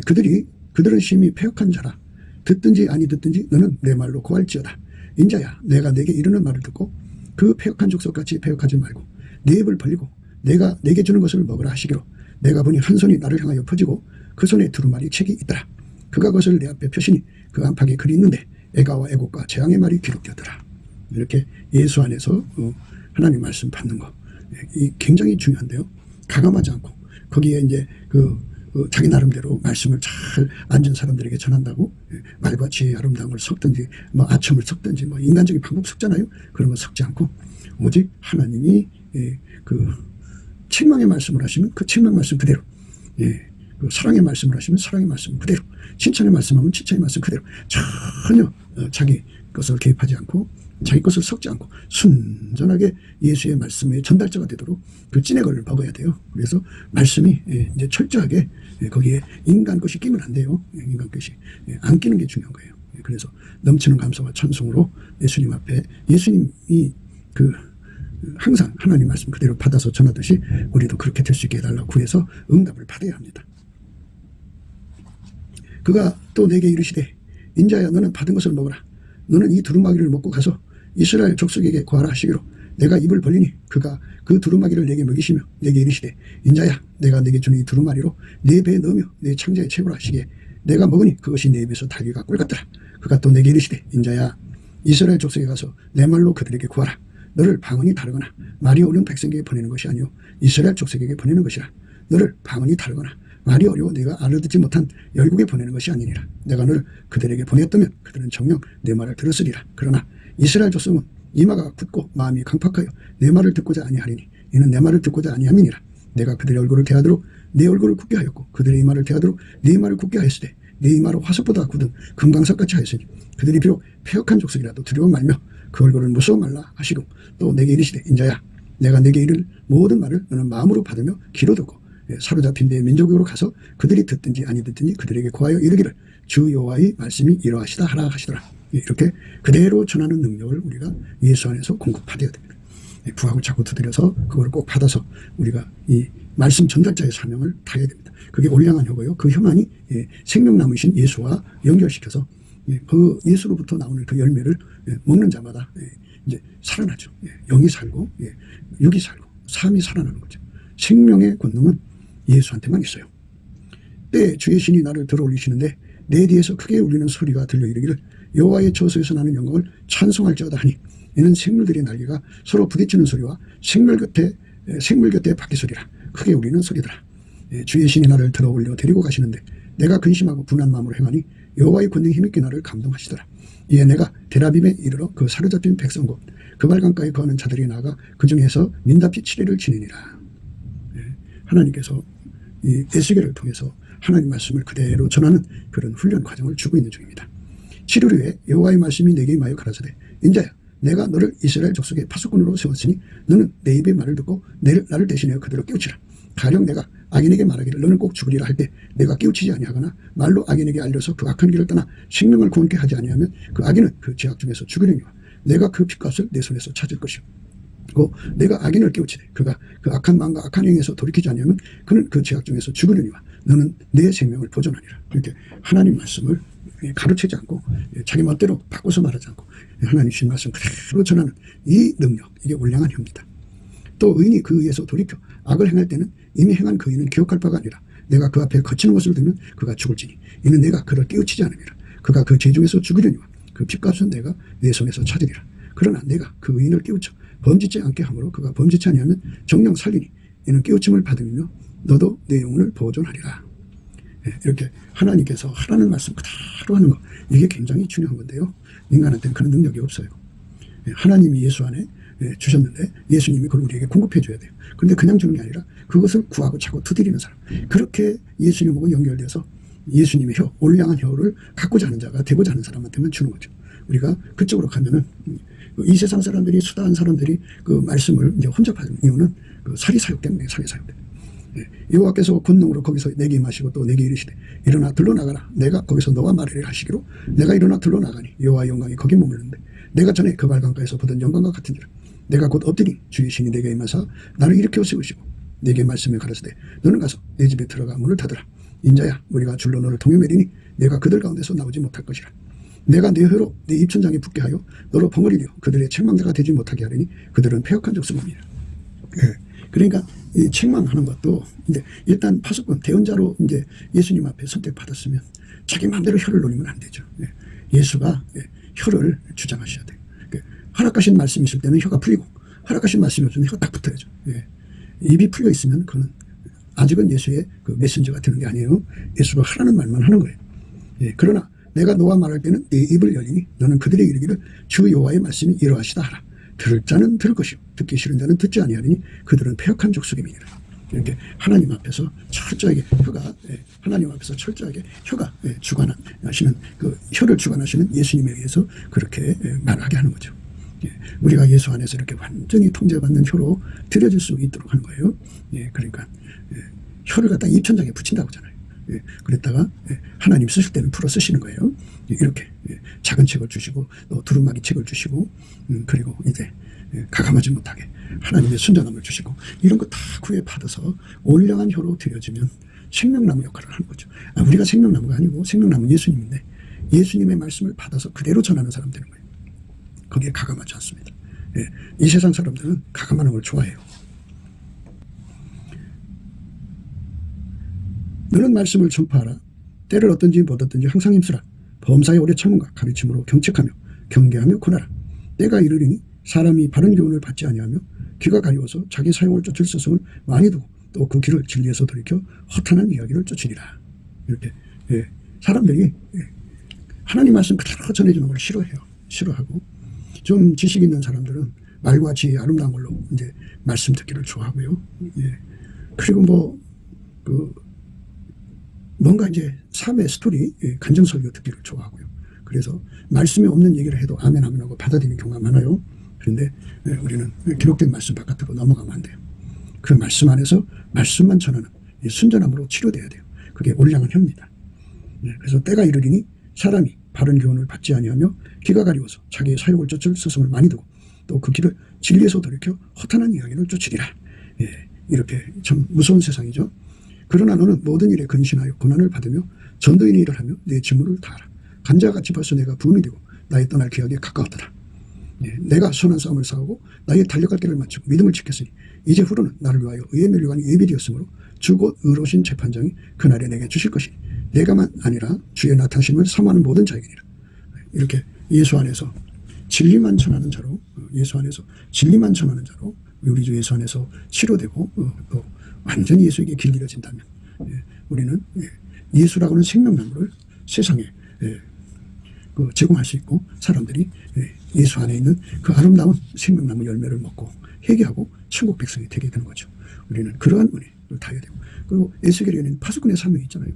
그들은 심히 패역한 자라. 듣든지 아니 듣든지 너는 내 말로 고할지어다. 인자야 내가 내게 이르는 말을 듣고 그 패역한 족속같이 패역하지 말고 내 입을 벌리고 내가 내게 주는 것을 먹으라 하시기로 내가 보니 한 손이 나를 향하여 퍼지고 그 손에 두루마리 책이 있더라. 그가 그것을 내 앞에 펴시니 그 안팎에 글이 있는데 애가와 애곡과 재앙의 말이 기록되었더라. 이렇게 예수 안에서 하나님 말씀 받는 거 이 굉장히 중요한데요. 가감하지 않고 거기에 이제 자기 나름대로 말씀을 잘 앉은 사람들에게 전한다고 말과 지혜의 아름다운 걸 섞든지 뭐 아첨을 섞든지 뭐 인간적인 방법 섞잖아요. 그런 거 섞지 않고 오직 하나님이 그 책망의 말씀을 하시면 그 책망 말씀 그대로 그 사랑의 말씀을 하시면 사랑의 말씀 그대로 칭찬의 말씀하면 칭찬의 말씀 그대로 전혀 자기 것을 개입하지 않고 자기 것을 섞지 않고 순전하게 예수의 말씀의 전달자가 되도록 그 찐액을 먹어야 돼요. 그래서 말씀이 이제 철저하게 거기에 인간 것이 끼면 안 돼요. 인간 것이 안 끼는 게 중요한 거예요. 그래서 넘치는 감사와 찬송으로 예수님 앞에 예수님이 항상 하나님 말씀 그대로 받아서 전하듯이 우리도 그렇게 될 수 있게 해달라고 구해서 응답을 받아야 합니다. 그가 또 내게 이르시되 인자야 너는 받은 것을 먹으라. 너는 이 두루마기를 먹고 가서 이스라엘 족속에게 구하라 하시기로 내가 입을 벌리니 그가 그 두루마기를 내게 먹이시며 내게 이르시되 인자야 내가 내게 주는 이 두루마리로 내 배에 넣으며 내 창자에 채우라 하시기에 내가 먹으니 그것이 내 입에서 달걀과 꿀 같더라. 그가 또 내게 이르시되 인자야 이스라엘 족속에 가서 내 말로 그들에게 구하라. 너를 방언이 다르거나 말이 어려운 백성에게 보내는 것이 아니요 이스라엘 족속에게 보내는 것이라. 너를 방언이 다르거나 말이 어려워 네가 알아듣지 못한 열국에 보내는 것이 아니니라. 내가 너를 그들에게 보냈다면 그들은 정녕 내 말을 들었으리라. 그러나 이스라엘 족속은 이마가 굳고 마음이 강팍하여 내 말을 듣고자 아니하리니 이는 내 말을 듣고자 아니함이니라. 내가 그들의 얼굴을 대하도록 내 얼굴을 굳게 하였고 그들의 이마를 대하도록 내 이마를 굳게 하였으되 내 이마로 화석보다 굳은 금강석같이 하였으니 그들이 비록 패역한 족속이라도 두려워 말며 그 얼굴을 무서워 말라 하시고 또 내게 이르시되 인자야 내가 내게 이를 모든 말을 너는 마음으로 받으며 귀로 듣고 사로잡힌 데 민족으로 가서 그들이 듣든지 아니 듣든지 그들에게 고하여 이르기를 주 여호와의 말씀이 이러하시다 하라 하시더라. 이렇게 그대로 전하는 능력을 우리가 예수 안에서 공급받아야 됩니다. 부하고 자꾸 두드려서 그걸 꼭 받아서 우리가 이 말씀 전달자의 사명을 다해야 됩니다. 그게 올량한 혀고요. 그 혀만이 생명나무이신 예수와 연결시켜서 그 예수로부터 나오는 그 열매를 먹는 자마다 이제 살아나죠. 영이 살고 육이 살고 삶이 살아나는 거죠. 생명의 권능은 예수한테만 있어요. 때 주의 신이 나를 들어올리시는데 내 뒤에서 크게 울리는 소리가 들려 이르기를 여호와의 저수에서 나는 영광을 찬송할지어다 하니 이는 생물들의 날개가 서로 부딪히는 소리와 생물 곁에 바퀴 소리라 크게 울리는 소리더라. 주의 신이 나를 들어올려 데리고 가시는데 내가 근심하고 분한 마음으로 행하니 여호와의 권능이 힘있게 나를 감동하시더라. 이에 내가 데라빔에 이르러 그 사로잡힌 백성 곧 그발강가에 거하는 자들이 나아가 그 중에서 민다피 치리를 지내니라. 하나님께서 이 에스겔을 통해서 하나님 말씀을 그대로 전하는 그런 훈련 과정을 주고 있는 중입니다. 7일 후에 여호와의 말씀이 내게 임하여 가라사대 인자야 내가 너를 이스라엘 족속의 파수꾼으로 세웠으니 너는 내 입의 말을 듣고 나를 대신하여 그들을 깨우치라. 가령 내가 악인에게 말하기를 너는 꼭 죽으리라 할 때 내가 깨우치지 아니하거나 말로 악인에게 알려서 그 악한 길을 떠나 생명을 구원케 하지 아니하면 그 악인은 그 죄악 중에서 죽으려니와 내가 그 핏값을 내 손에서 찾을 것이요. 내가 악인을 깨우치되 그가 그 악한 마음과 악한 행에서 돌이키지 아니하면 그는 그 죄악 중에서 죽으려니와 너는 내 생명을 보존하리라. 이렇게 하나님 말씀을 가르치지 않고 자기 멋대로 바꿔서 말하지 않고 하나님 신 말씀 그대로 전하는 이 능력, 이게 올량한 혀입니다. 또 의인이 그 의에서 돌이켜 악을 행할 때는 이미 행한 그 의는 기억할 바가 아니라 내가 그 앞에 거치는 것을 들면 그가 죽을지니 이는 내가 그를 깨우치지 않음이라. 그가 그 죄 중에서 죽으려니와 그 핏값은 내가 내 손에서 찾으리라. 그러나 내가 그 의인을 깨우쳐 범짓지 않게 함으로 그가 범짓지 아니하면 정령 살리니 이는 깨우침을 받으며 너도 내 영혼을 보존하리라. 이렇게 하나님께서 하라는 말씀 그대로 하는 것, 이게 굉장히 중요한 건데요. 인간한테는 그런 능력이 없어요. 하나님이 예수 안에 주셨는데 예수님이 그걸 우리에게 공급해 줘야 돼요. 그런데 그냥 주는 게 아니라 그것을 구하고 자꾸 두드리는 사람, 그렇게 예수님하고 연결돼서 예수님의 혀, 올량한 혀를 갖고자 하는 자가 되고자 하는 사람한테만 주는 거죠. 우리가 그쪽으로 가면은 이 세상 사람들이, 수다한 사람들이 그 말씀을 이제 혼잡하는 이유는 그 사리사욕 때문에, 사리사욕 때문에. 여호와께서 권능으로 거기서 내게 임하시고 또 내게 이르시되 일어나 들러 나가라. 내가 거기서 너와 말하리라 하시기로 내가 일어나 들러 나가니 여호와의 영광이 거기 머물는데 내가 전에 그 발강가에서 보던 영광과 같은지라. 내가 곧 엎드리 주의 신이 내게 임하사 나를 일으켜 세우시고 내게 말씀에 가라사대 너는 가서 내 집에 들어가 문을 닫으라. 인자야 우리가 줄로 너를 통에 매리니 내가 그들 가운데서 나오지 못할 것이라. 내가 내 혀로 내 입천장에 붙게 하여 너로 벙어리려 그들의 책망자가 되지 못하게 하리니 그들은 패역한 족속이니라. 그러니까 이 책망하는 것도 이제 일단 파수꾼 대언자로 이제 예수님 앞에 선택받았으면 자기 마음대로 혀를 노리면 안 되죠. 예수가 혀를 주장하셔야 돼요. 허락하신 말씀이 있을 때는 혀가 풀리고 허락하신 말씀이 없으면 혀가 딱 붙어야죠. 입이 풀려 있으면 그는 아직은 예수의 그 메신저가 되는 게 아니에요. 예수가 하라는 말만 하는 거예요. 그러나 내가 너와 말할 때는 네 입을 열리니 너는 그들에게 이르기를 주 여호와의 말씀이 이러하시다 하라. 들을 자는 들을 것이요 듣기 싫은 자는 듣지 아니하리니 그들은 패역한 족속임이니라. 이렇게 하나님 앞에서 철저하게 혀가 하나님 앞에서 철저하게 혀가 주관하시는 그 혀를 주관하시는 예수님에 의해서 그렇게 말하게 하는 거죠. 우리가 예수 안에서 이렇게 완전히 통제받는 혀로 들여질 수 있도록 하는 거예요. 그러니까 혀를 갖다 입천장에 붙인다고 하잖아요. 그랬다가 하나님 쓰실 때는 풀어 쓰시는 거예요. 이렇게 작은 책을 주시고 또 두루마기 책을 주시고 그리고 이제 가감하지 못하게 하나님의 순전함을 주시고 이런 거 다 구해 받아서 올량한 혀로 드려지면 생명나무 역할을 하는 거죠. 우리가 생명나무가 아니고 생명나무는 예수님인데 예수님의 말씀을 받아서 그대로 전하는 사람 되는 거예요. 거기에 가감하지 않습니다. 이 세상 사람들은 가감하는 걸 좋아해요. 너는 말씀을 전파하라. 때를 어떤지 못 어떤지 항상 힘쓰라. 범사에 오래 참음과 가르침으로 경책하며 경계하며 권하라. 때가 이르리니 사람이 바른 교훈을 받지 아니하며 귀가 가리워서 자기 사용을 쫓을 스승을 많이 두고 또 그 길을 진리에서 돌이켜 허탄한 이야기를 쫓으리라. 이렇게 사람들이 하나님 말씀 그대로 전해주는 걸 싫어하고 좀 지식 있는 사람들은 말과 지혜의 아름다운 걸로 이제 말씀 듣기를 좋아하고요. 그리고 뭔가 이제 삶의 스토리, 간증설교 듣기를 좋아하고요. 그래서 말씀이 없는 얘기를 해도 아멘 아멘 하고 받아들이는 경우가 많아요. 그런데 우리는 기록된 말씀 바깥으로 넘어가면 안 돼요. 그 말씀 안에서 말씀만 전하는 순전함으로 치료돼야 돼요. 그게 올량한 혀입니다. 그래서 때가 이르리니 사람이 바른 교훈을 받지 아니하며 귀가 가리워서 자기의 사욕을 쫓을 스승을 많이 두고 또 그 길을 진리에서 돌이켜 허탄한 이야기를 쫓으리라. 이렇게 참 무서운 세상이죠. 그러나 너는 모든 일에 근신하여 고난을 받으며 전도인의 일을 하며 내 직무를 다하라. 간자같이 벌써 내가 부음이 되고 나의 떠날 기약에 가까웠더라. 내가 선한 싸움을 싸우고 나의 달려갈 길을 마치고 믿음을 지켰으니 이제 후로는 나를 위하여 의의 면류관이 예비되었으므로 주 곧 의로우신 재판장이 그날에 내게 주실 것이니 내가만 아니라 주의 나타나심을 사모하는 모든 자에게니라. 이렇게 예수 안에서 진리만 전하는 자로, 예수 안에서 진리만 전하는 자로 우리 주 예수 안에서 치료되고 또 완전히 예수에게 길들여진다면 우리는 예수라고 하는 생명나무를 세상에 제공할 수 있고 사람들이 예수 안에 있는 그 아름다운 생명나무 열매를 먹고 회개하고 천국 백성이 되게 되는 거죠. 우리는 그러한 은혜를 다해야 되고, 그리고 에스겔에는 파수꾼의 사명이 있잖아요.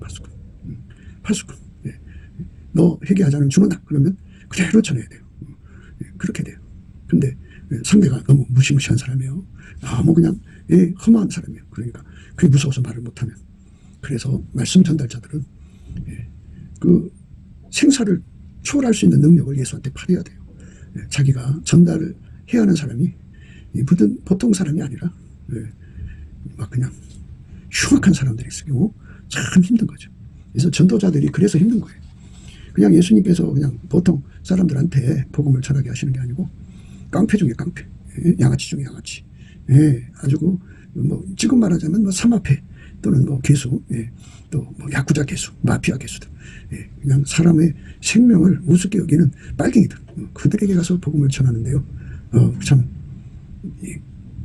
파수꾼. 너 회개하자는 주는다. 그러면 그대로 전해야 돼요. 그렇게 돼요. 근데 상대가 너무 무시무시한 사람이에요. 너무 그냥 험한 사람이에요. 그러니까 그게 무서워서 말을 못하면. 그래서 말씀 전달자들은 그 생사를 초월할 수 있는 능력을 예수한테 발휘해야 돼요. 자기가 전달을 해야 하는 사람이 보통 사람이 아니라 막 그냥 흉악한 사람들이 있고 참 힘든 거죠. 그래서 전도자들이 그래서 힘든 거예요. 그냥 예수님께서 그냥 보통 사람들한테 복음을 전하게 하시는 게 아니고 깡패 중에 깡패, 양아치 중에 양아치, 아주 뭐 지금 말하자면 뭐 사마패 또는 뭐 개수, 또 뭐 야쿠자 개수, 마피아 개수들, 그냥 사람의 생명을 우습게 여기는 빨갱이들, 그들에게 가서 복음을 전하는데요. 참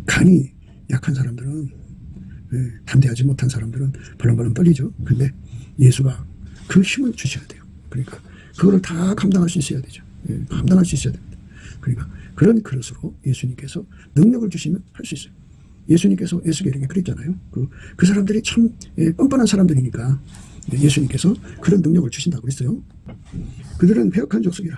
간이 약한 사람들은, 담대하지 못한 사람들은 벌렁벌렁 떨리죠. 근데 예수가 그 힘을 주셔야 돼요. 그러니까 그거를 다 감당할 수 있어야 되죠. 감당할 수 있어야 됩니다. 그러니까 그런 그릇으로 예수님께서 능력을 주시면 할 수 있어요. 예수님께서 에스겔에게 그랬잖아요. 그 사람들이 참 뻔뻔한 사람들이니까 예수님께서 그런 능력을 주신다고 그랬어요. 그들은 패역한 족속이라.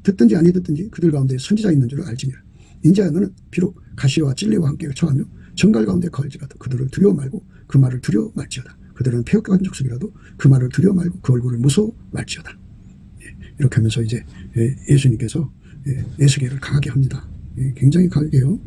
듣든지 아니 듣든지 그들 가운데 선지자 있는 줄 알지니라. 인자야 너는 비록 가시와 찔레와 함께 처하며 정갈 가운데 거할지라도 그들을 두려워 말고 그 말을 두려워 말지어다. 그들은 패역한 족속이라도 그 말을 두려워 말고 그 얼굴을 무서워 말지어다. 이렇게 하면서 이제 예수님께서 에스겔을 강하게 합니다. 굉장히 강하게 해요.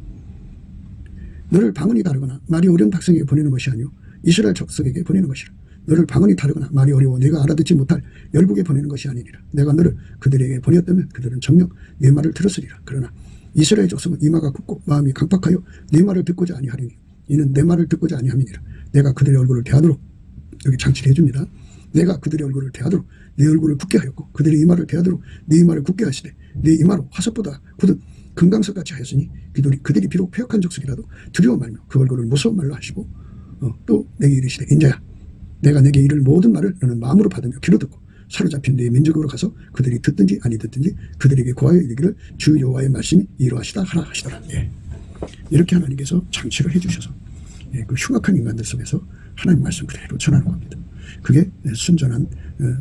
너를 방언이 다르거나 말이 어려운 백성에게 보내는 것이 아니오 이스라엘 족속에게 보내는 것이라. 너를 방언이 다르거나 말이 어려워 내가 알아듣지 못할 열국에 보내는 것이 아니니라. 내가 너를 그들에게 보냈다면 그들은 정녕 네 말을 들었으리라. 그러나 이스라엘 족속은 이마가 굽고 마음이 강팍하여 네 말을 듣고자 아니하리니 이는 내 말을 듣고자 아니함이니라. 내가 그들의 얼굴을 대하도록, 여기 장치를 해줍니다. 내가 그들의 얼굴을 대하도록 내 얼굴을 굳게 하였고 그들의 이마를 대하도록 내 이마를 굳게 하시되 내 이마로 화석보다 굳은 금강석같이 하였으니 그들이 비록 패역한 족속이라도 두려워 말며 그 얼굴을 무서운 말로 하시고 또 내게 이르시되 인자야 내가 내게 이를 모든 말을 너는 마음으로 받으며 귀로 듣고 사로잡힌 내 민족으로 가서 그들이 듣든지 아니 듣든지 그들에게 고하여 이르기를 주 여호와의 말씀이 이러하시다 하라 하시더라. 이렇게 하나님께서 장치를 해주셔서 그 흉악한 인간들 속에서 하나님 말씀 그대로 전하는 겁니다. 그게 순전한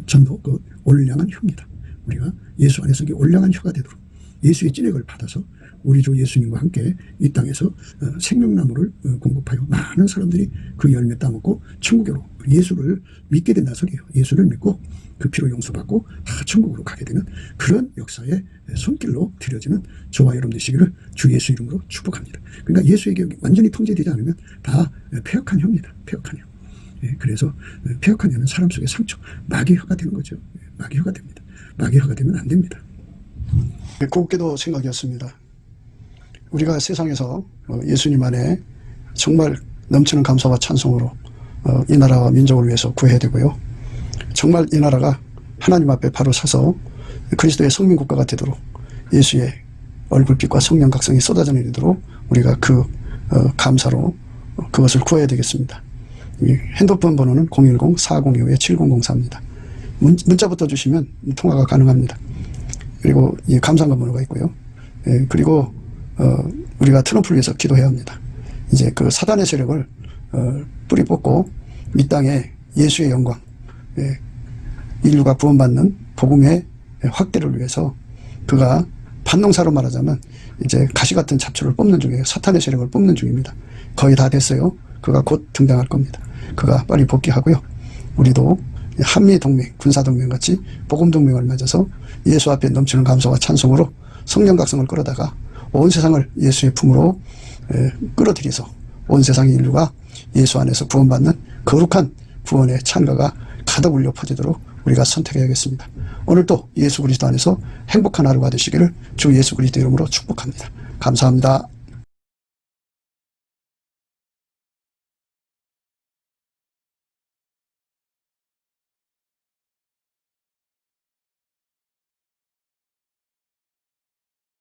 전도, 그 올량한 혀입니다. 우리가 예수 안에서 올량한 혀가 되도록 예수의 찐액을 받아서 우리 주 예수님과 함께 이 땅에서 생명나무를 공급하여 많은 사람들이 그 열매 따먹고 천국으로 예수를 믿게 된다 소리예요. 예수를 믿고 그 피로 용서받고 다 천국으로 가게 되는 그런 역사의 손길로 드려지는 저와 여러분 되시기를 주 예수 이름으로 축복합니다. 그러니까 예수에게 완전히 통제되지 않으면 다 폐역한 혀입니다. 폐역한 혀. 그래서 폐역한 혀는 사람 속의 상처, 마귀 혀가 되는 거죠. 마귀 혀가 됩니다. 마귀 혀가 되면 안 됩니다. 곱게도 생각이었습니다. 우리가 세상에서 예수님 안에 정말 넘치는 감사와 찬송으로 이 나라와 민족을 위해서 구해야 되고요. 정말 이 나라가 하나님 앞에 바로 서서 그리스도의 성민국가가 되도록 예수의 얼굴빛과 성령 각성이 쏟아져 내리도록 우리가 그 감사로 그것을 구해야 되겠습니다. 핸드폰 번호는 010-4025-7004입니다. 문자부터 주시면 통화가 가능합니다. 그리고 이 감사한 번호가 있고요. 그리고 우리가 트럼프를 위해서 기도해야 합니다. 이제 그 사단의 세력을 뿌리 뽑고 이 땅에 예수의 영광, 인류가 구원받는 복음의 확대를 위해서 그가 반농사로 말하자면 이제 가시 같은 잡초를 뽑는 중이에요. 사탄의 세력을 뽑는 중입니다. 거의 다 됐어요. 그가 곧 등장할 겁니다. 그가 빨리 복귀하고요. 우리도 한미동맹, 군사동맹 같이 복음동맹을 맺어서 예수 앞에 넘치는 감사와 찬송으로 성령 각성을 끌어다가 온 세상을 예수의 품으로 끌어들여서 온 세상의 인류가 예수 안에서 구원받는 거룩한 구원의 찬가가 가득 울려 퍼지도록 우리가 선택해야겠습니다. 오늘도 예수 그리스도 안에서 행복한 하루가 되시기를 주 예수 그리스도 이름으로 축복합니다. 감사합니다.